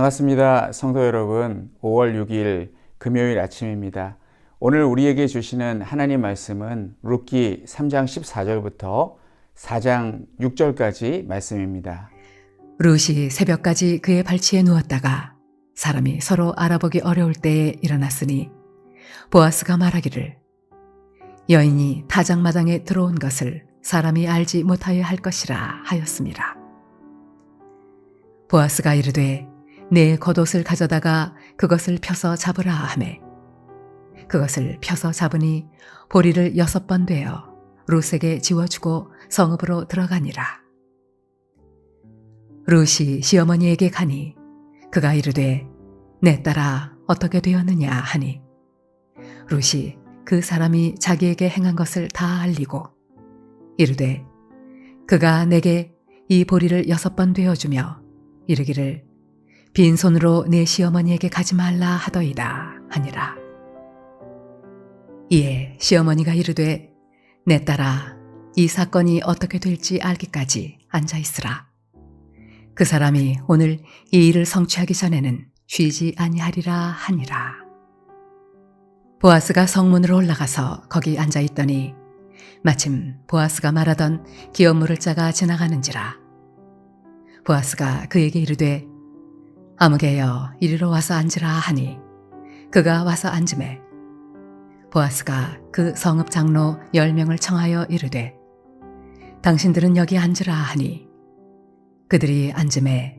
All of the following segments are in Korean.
반갑습니다. 성도 여러분, 5월 6일 금요일 아침입니다. 오늘 우리에게 주시는 하나님 말씀은 룻기 3장 14절부터 4장 6절까지 말씀입니다. 룻이 새벽까지 그의 발치에 누웠다가 사람이 서로 알아보기 어려울 때에 일어났으니 보아스가 말하기를 여인이 타작마당에 들어온 것을 사람이 알지 못하여 할 것이라 하였습니다. 보아스가 이르되 내 겉옷을 가져다가 그것을 펴서 잡으라 하매 그것을 펴서 잡으니 보리를 6번 되어 룻에게 지워주고 성읍으로 들어가니라. 룻이 시어머니에게 가니 그가 이르되 내 딸아 어떻게 되었느냐 하니 룻이 그 사람이 자기에게 행한 것을 다 알리고 이르되 그가 내게 이 보리를 6번 되어주며 이르기를 빈손으로 내 시어머니에게 가지 말라 하더이다 하니라. 이에 시어머니가 이르되 내 딸아 이 사건이 어떻게 될지 알기까지 앉아있으라. 그 사람이 오늘 이 일을 성취하기 전에는 쉬지 아니하리라 하니라. 보아스가 성문으로 올라가서 거기 앉아있더니 마침 보아스가 말하던 기업 물을 자가 지나가는지라. 보아스가 그에게 이르되 아무개여 이리로 와서 앉으라 하니 그가 와서 앉으매 보아스가 그 성읍 장로 10명을 청하여 이르되 당신들은 여기 앉으라 하니 그들이 앉으매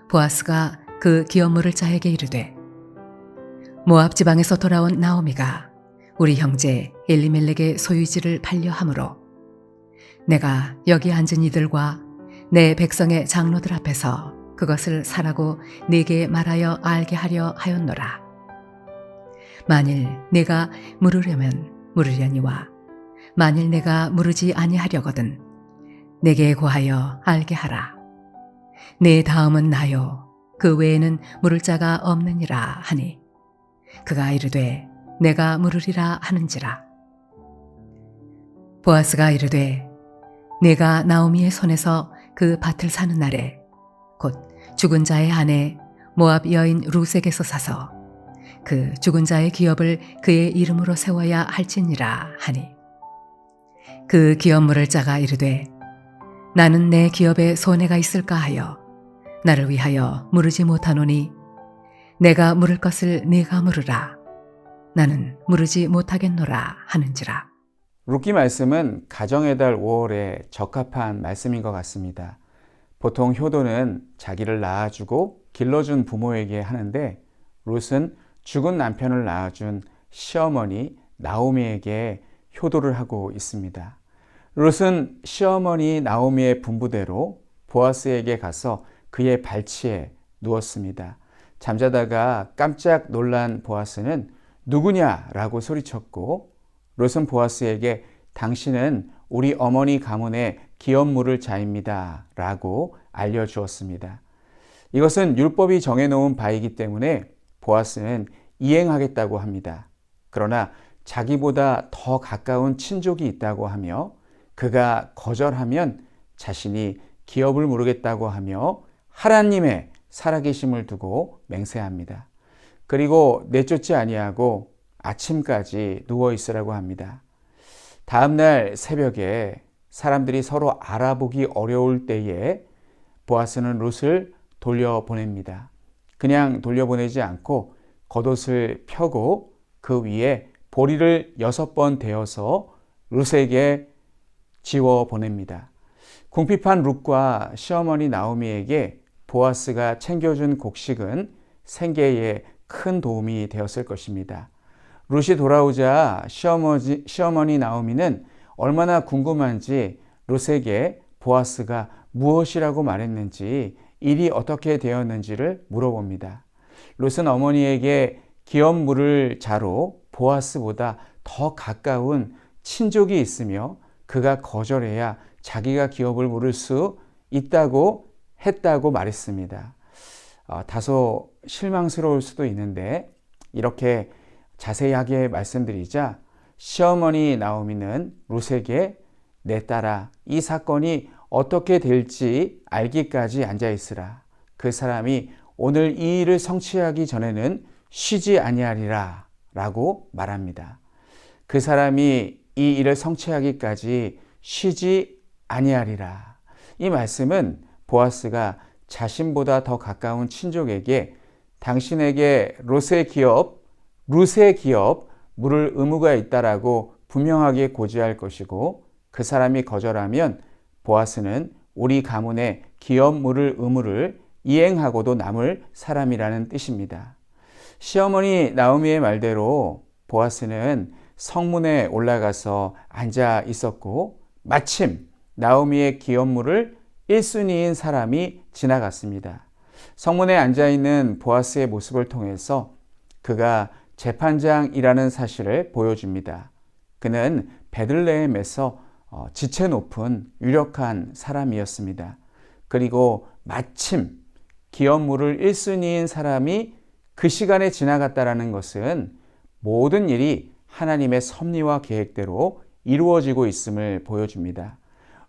보아스가 그 기업 물을 자에게 이르되 모압 지방에서 돌아온 나오미가 우리 형제 엘리멜렉의 소유지를 팔려 함으로 내가 여기 앉은 이들과 내 백성의 장로들 앞에서 그것을 사라고 네게 말하여 알게 하려 하였노라. 만일 내가 물으려면 물으려니와 만일 내가 물으지 아니하려거든 내게 고하여 알게 하라. 내 다음은 나요 그 외에는 물을 자가 없느니라 하니 그가 이르되 내가 물으리라 하는지라. 보아스가 이르되 내가 나오미의 손에서 그 밭을 사는 날에 곧 죽은 자의 아내 모압 여인 룻에게서 사서 그 죽은 자의 기업을 그의 이름으로 세워야 할지니라 하니 그 기업 물을 자가 이르되 나는 내 기업에 손해가 있을까 하여 나를 위하여 물으지 못하노니 내가 물을 것을 네가 물으라. 나는 물으지 못하겠노라 하는지라. 룻기 말씀은 가정의 달 5월에 적합한 말씀인 것 같습니다. 보통 효도는 자기를 낳아주고 길러준 부모에게 하는데 룻은 죽은 남편을 낳아준 시어머니 나오미에게 효도를 하고 있습니다. 룻은 시어머니 나오미의 분부대로 보아스에게 가서 그의 발치에 누웠습니다. 잠자다가 깜짝 놀란 보아스는 누구냐라고 소리쳤고 룻은 보아스에게 당신은 우리 어머니 가문의 기업 물을 자입니다 라고 알려주었습니다. 이것은 율법이 정해놓은 바이기 때문에 보아스는 이행하겠다고 합니다. 그러나 자기보다 더 가까운 친족이 있다고 하며 그가 거절하면 자신이 기업을 물으겠다고 하며 하나님의 살아계심을 두고 맹세합니다. 그리고 내쫓지 아니하고 아침까지 누워있으라고 합니다. 다음날 새벽에 사람들이 서로 알아보기 어려울 때에 보아스는 룻을 돌려보냅니다. 그냥 돌려보내지 않고 겉옷을 펴고 그 위에 보리를 6번 대어서 룻에게 지워 보냅니다. 궁핍한 룻과 시어머니 나오미에게 보아스가 챙겨준 곡식은 생계에 큰 도움이 되었을 것입니다. 룻이 돌아오자 시어머니 나오미는 얼마나 궁금한지 룻에게 보아스가 무엇이라고 말했는지 일이 어떻게 되었는지를 물어봅니다. 룻은 어머니에게 기업 물을 자로 보아스보다 더 가까운 친족이 있으며 그가 거절해야 자기가 기업을 물을 수 있다고 했다고 말했습니다. 다소 실망스러울 수도 있는데 이렇게 자세하게 말씀드리자 시어머니 나오미는 룻에게 내 딸아 이 사건이 어떻게 될지 알기까지 앉아있으라. 그 사람이 오늘 이 일을 성취하기 전에는 쉬지 아니하리라 라고 말합니다. 그 사람이 이 일을 성취하기까지 쉬지 아니하리라. 이 말씀은 보아스가 자신보다 더 가까운 친족에게 당신에게 룻의 기업 물을 의무가 있다라고 분명하게 고지할 것이고, 그 사람이 거절하면 보아스는 우리 가문의 기업 물을 의무를 이행하고도 남을 사람이라는 뜻입니다. 시어머니 나오미의 말대로 보아스는 성문에 올라가서 앉아 있었고, 마침 나오미의 기업 물을 1순위인 사람이 지나갔습니다. 성문에 앉아 있는 보아스의 모습을 통해서 그가 재판장이라는 사실을 보여줍니다. 그는 베들레헴에서 지체 높은 유력한 사람이었습니다. 그리고 마침 기업물을 1순위인 사람이 그 시간에 지나갔다는 것은 모든 일이 하나님의 섭리와 계획대로 이루어지고 있음을 보여줍니다.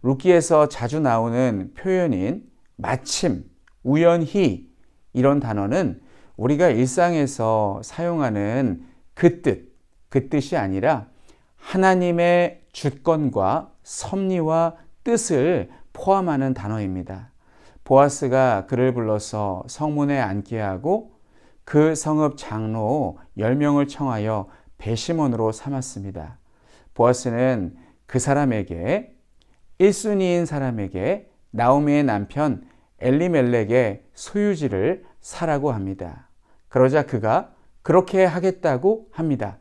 룻기에서 자주 나오는 표현인 마침, 우연히 이런 단어는 우리가 일상에서 사용하는 그 뜻이 아니라 하나님의 주권과 섭리와 뜻을 포함하는 단어입니다. 보아스가 그를 불러서 성문에 앉게 하고 그 성읍 장로 10명을 청하여 배심원으로 삼았습니다. 보아스는 그 사람에게 1순위인 사람에게 나오미의 남편 엘리멜렉의 소유지를 사라고 합니다. 그러자 그가 그렇게 하겠다고 합니다.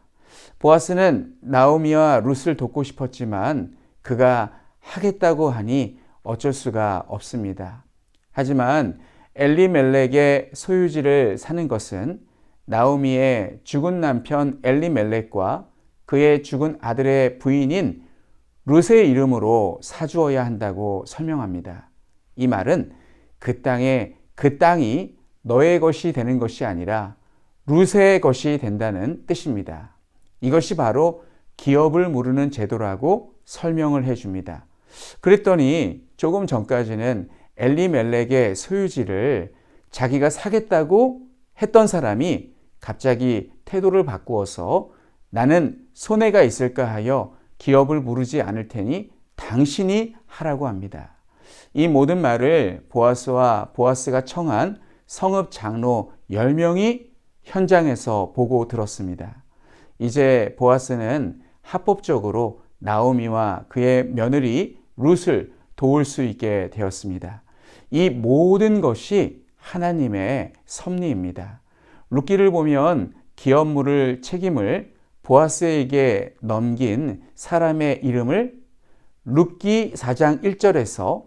보아스는 나오미와 룻을 돕고 싶었지만 그가 하겠다고 하니 어쩔 수가 없습니다. 하지만 엘리멜렉의 소유지를 사는 것은 나오미의 죽은 남편 엘리멜렉과 그의 죽은 아들의 부인인 룻의 이름으로 사주어야 한다고 설명합니다. 이 말은 그 땅이 너의 것이 되는 것이 아니라 룻의 것이 된다는 뜻입니다. 이것이 바로 기업을 무르는 제도라고 설명을 해줍니다. 그랬더니 조금 전까지는 엘리멜렉의 소유지를 자기가 사겠다고 했던 사람이 갑자기 태도를 바꾸어서 나는 손해가 있을까 하여 기업을 무르지 않을 테니 당신이 하라고 합니다. 이 모든 말을 보아스가 청한 성읍 장로 10명이 현장에서 보고 들었습니다. 이제 보아스는 합법적으로 나오미와 그의 며느리 룻을 도울 수 있게 되었습니다. 이 모든 것이 하나님의 섭리입니다. 룻기를 보면 기업 물을 책임을 보아스에게 넘긴 사람의 이름을 룻기 4장 1절에서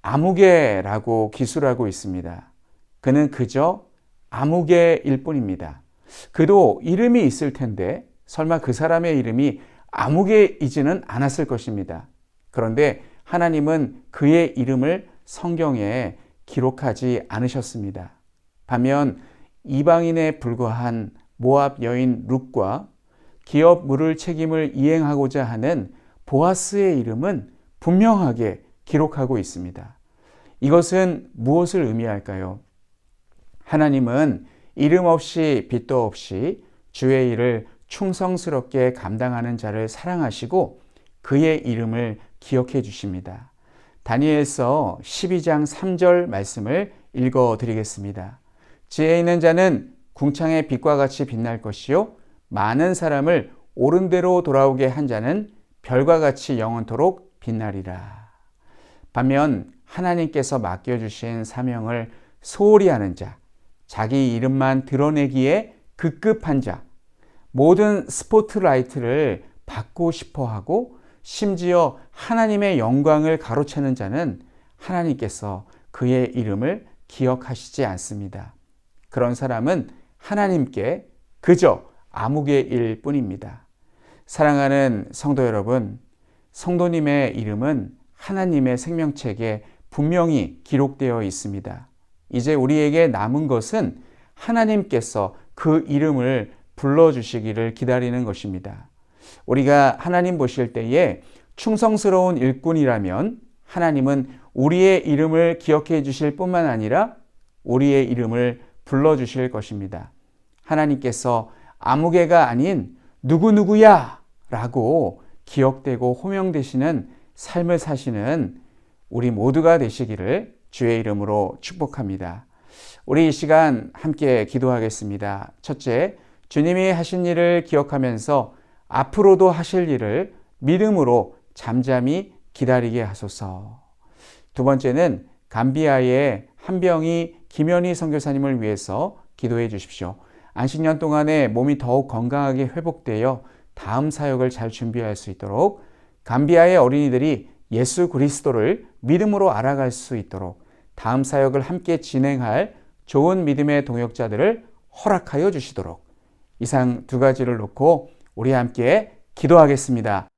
아무개라고 기술하고 있습니다. 그는 그저 아무개일 뿐입니다. 그도 이름이 있을 텐데 설마 그 사람의 이름이 아무개이지는 않았을 것입니다. 그런데 하나님은 그의 이름을 성경에 기록하지 않으셨습니다. 반면 이방인에 불과한 모압 여인 룻과 기업 물을 책임을 이행하고자 하는 보아스의 이름은 분명하게 기록하고 있습니다. 이것은 무엇을 의미할까요? 하나님은 이름 없이 빚도 없이 주의 일을 충성스럽게 감당하는 자를 사랑하시고 그의 이름을 기억해 주십니다. 다니엘서 12장 3절 말씀을 읽어 드리겠습니다. 지혜 있는 자는 궁창의 빛과 같이 빛날 것이요 많은 사람을 옳은 대로 돌아오게 한 자는 별과 같이 영원토록 빛나리라. 반면 하나님께서 맡겨주신 사명을 소홀히 하는 자, 자기 이름만 드러내기에 급급한 자, 모든 스포트라이트를 받고 싶어하고 심지어 하나님의 영광을 가로채는 자는 하나님께서 그의 이름을 기억하시지 않습니다. 그런 사람은 하나님께 그저 아무개일 뿐입니다. 사랑하는 성도 여러분, 성도님의 이름은 하나님의 생명책에 분명히 기록되어 있습니다. 이제 우리에게 남은 것은 하나님께서 그 이름을 불러주시기를 기다리는 것입니다. 우리가 하나님 보실 때에 충성스러운 일꾼이라면 하나님은 우리의 이름을 기억해 주실 뿐만 아니라 우리의 이름을 불러주실 것입니다. 하나님께서 아무개가 아닌 누구누구야 라고 기억되고 호명되시는 삶을 사시는 우리 모두가 되시기를 주의 이름으로 축복합니다. 우리 이 시간 함께 기도하겠습니다. 첫째, 주님이 하신 일을 기억하면서 앞으로도 하실 일을 믿음으로 잠잠히 기다리게 하소서. 두 번째는 감비아의 한병희 김현희 선교사님을 위해서 기도해 주십시오. 안식년 동안에 몸이 더욱 건강하게 회복되어 다음 사역을 잘 준비할 수 있도록, 감비아의 어린이들이 예수 그리스도를 믿음으로 알아갈 수 있도록 다음 사역을 함께 진행할 좋은 믿음의 동역자들을 허락하여 주시도록, 이상 두 가지를 놓고 우리 함께 기도하겠습니다.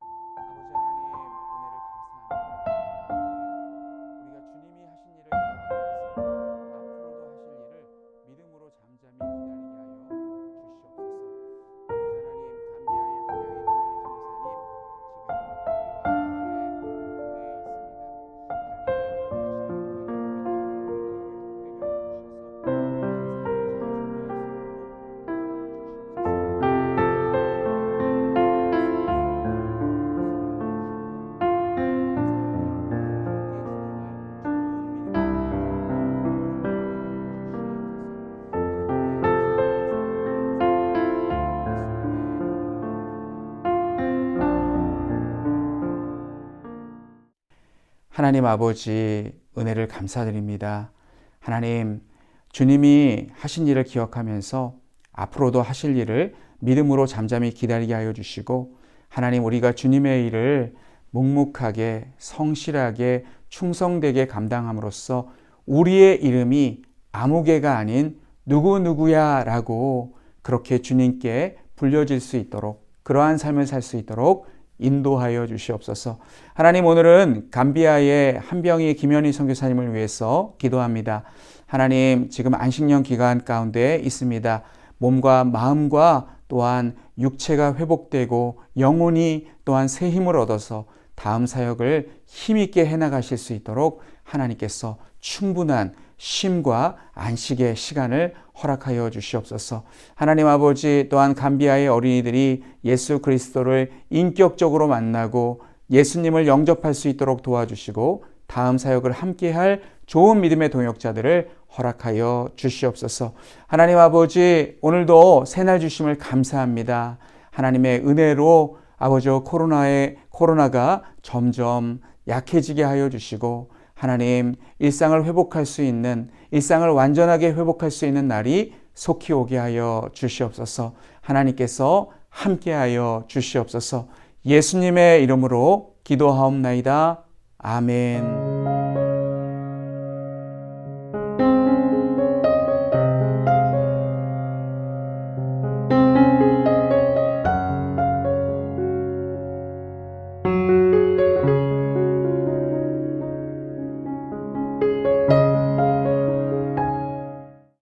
하나님 아버지, 은혜를 감사드립니다. 하나님, 주님이 하신 일을 기억하면서 앞으로도 하실 일을 믿음으로 잠잠히 기다리게 하여 주시고, 하나님, 우리가 주님의 일을 묵묵하게 성실하게 충성되게 감당함으로써 우리의 이름이 아무개가 아닌 누구누구야 라고 그렇게 주님께 불려질 수 있도록, 그러한 삶을 살 수 있도록 인도하여 주시옵소서. 하나님, 오늘은 감비아의 한병희 김현희 선교사님을 위해서 기도합니다. 하나님, 지금 안식년 기간 가운데 있습니다. 몸과 마음과 또한 육체가 회복되고 영혼이 또한 새 힘을 얻어서 다음 사역을 힘있게 해나가실 수 있도록 하나님께서 충분한 쉼과 안식의 시간을 허락하여 주시옵소서. 하나님 아버지, 또한 감비아의 어린이들이 예수 그리스도를 인격적으로 만나고 예수님을 영접할 수 있도록 도와주시고 다음 사역을 함께할 좋은 믿음의 동역자들을 허락하여 주시옵소서. 하나님 아버지, 오늘도 새날 주심을 감사합니다. 하나님의 은혜로 아버지, 코로나가 점점 약해지게 하여 주시고 하나님, 일상을 회복할 수 있는, 일상을 완전하게 회복할 수 있는 날이 속히 오게 하여 주시옵소서. 하나님께서 함께하여 주시옵소서. 예수님의 이름으로 기도하옵나이다. 아멘.